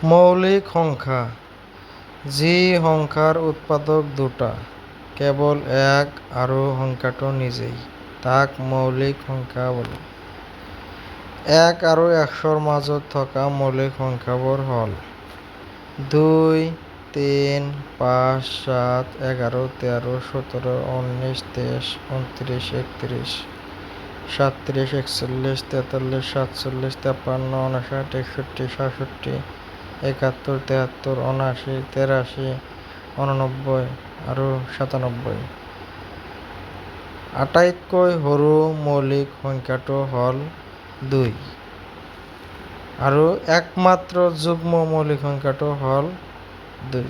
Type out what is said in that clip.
মৌলিক সংখ্যা যি সংখ্যাৰ উৎপাদক দুটা, কেৱল এক আৰু সংখ্যাটো নিজেই, তাক মৌলিক সংখ্যা বোলে। ১ আৰু ১০০ৰ মাজত থকা মৌলিক সংখ্যাবোৰ হ'ল ২, ৩, ৫, ৭, ১১, ১৩, ১৭, ১৯, ২৩, ২৯, ৩১, ৩৭, ৪১, ৪৩, ৪৭, ৫৩, ৫৯, ৬১, ৬৭, ৭১, ৭৩, ৭৯, ৮৩, ৮৯ আৰু ৯৭। আটাইতকৈ সৰু মৌলিক সংখ্যাটো হ'ল ২ আৰু একমাত্ৰ যুগ্ম মৌলিক সংখ্যাটো হ'ল ২।